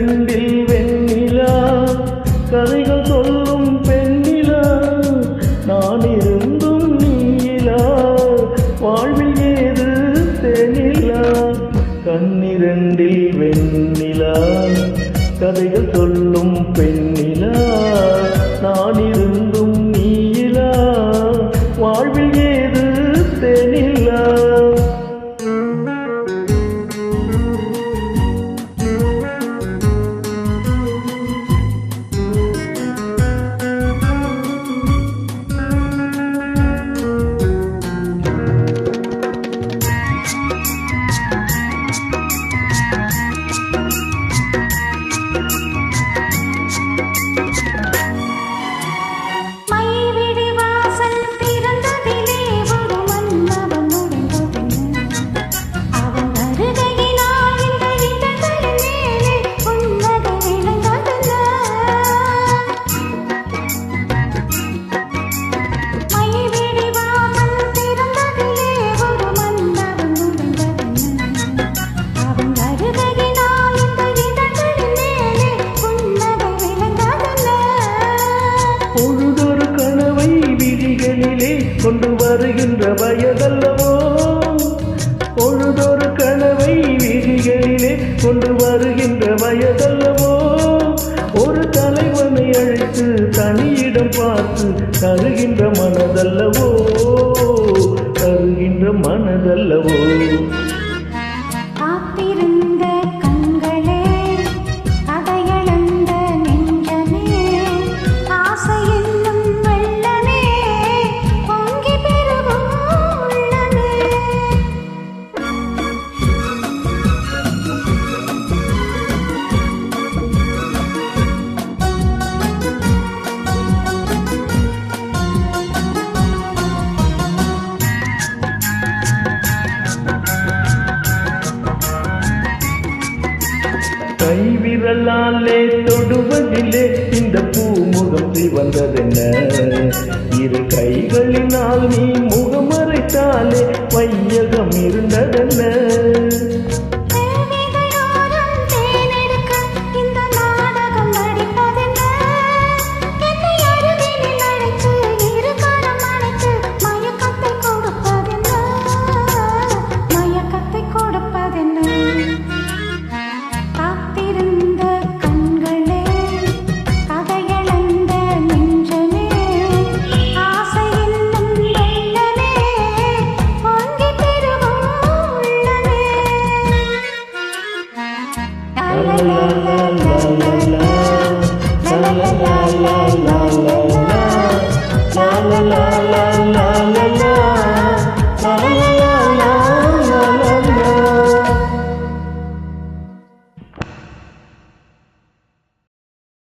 கண்ணிரண்டில் வெண்ணிலா கதைகள் சொல்லும் பெண்ணிலா நான் இருந்தும் நீலா வாழ்வில் ஏது தேனிலா கண்ணிரண்டில் வெண்ணிலா கதைகள் சொல்லும் பெண்ணிலா நான் இருந்தும் நீலா வாழ்வில் ஏது தேனிலா பொழுதொரு கனவை விழிகளிலே கொண்டு வருகின்ற வயதல்லவோ பொழுதொரு கனவை விழிகளிலே கொண்டு வருகின்ற வயதல்லவோ ஒரு தலைவனை அழைத்து தனியிடம் பார்த்து தருகின்ற மனதல்லவோ தருகின்ற மனதல்லவோ கைவிரலாலே தொடுவதிலே இந்த பூமுகம் சிவந்ததென்ன இரு கைகளினால் நீ முகமறைத்தாலே வையகம் இருந்ததென்ன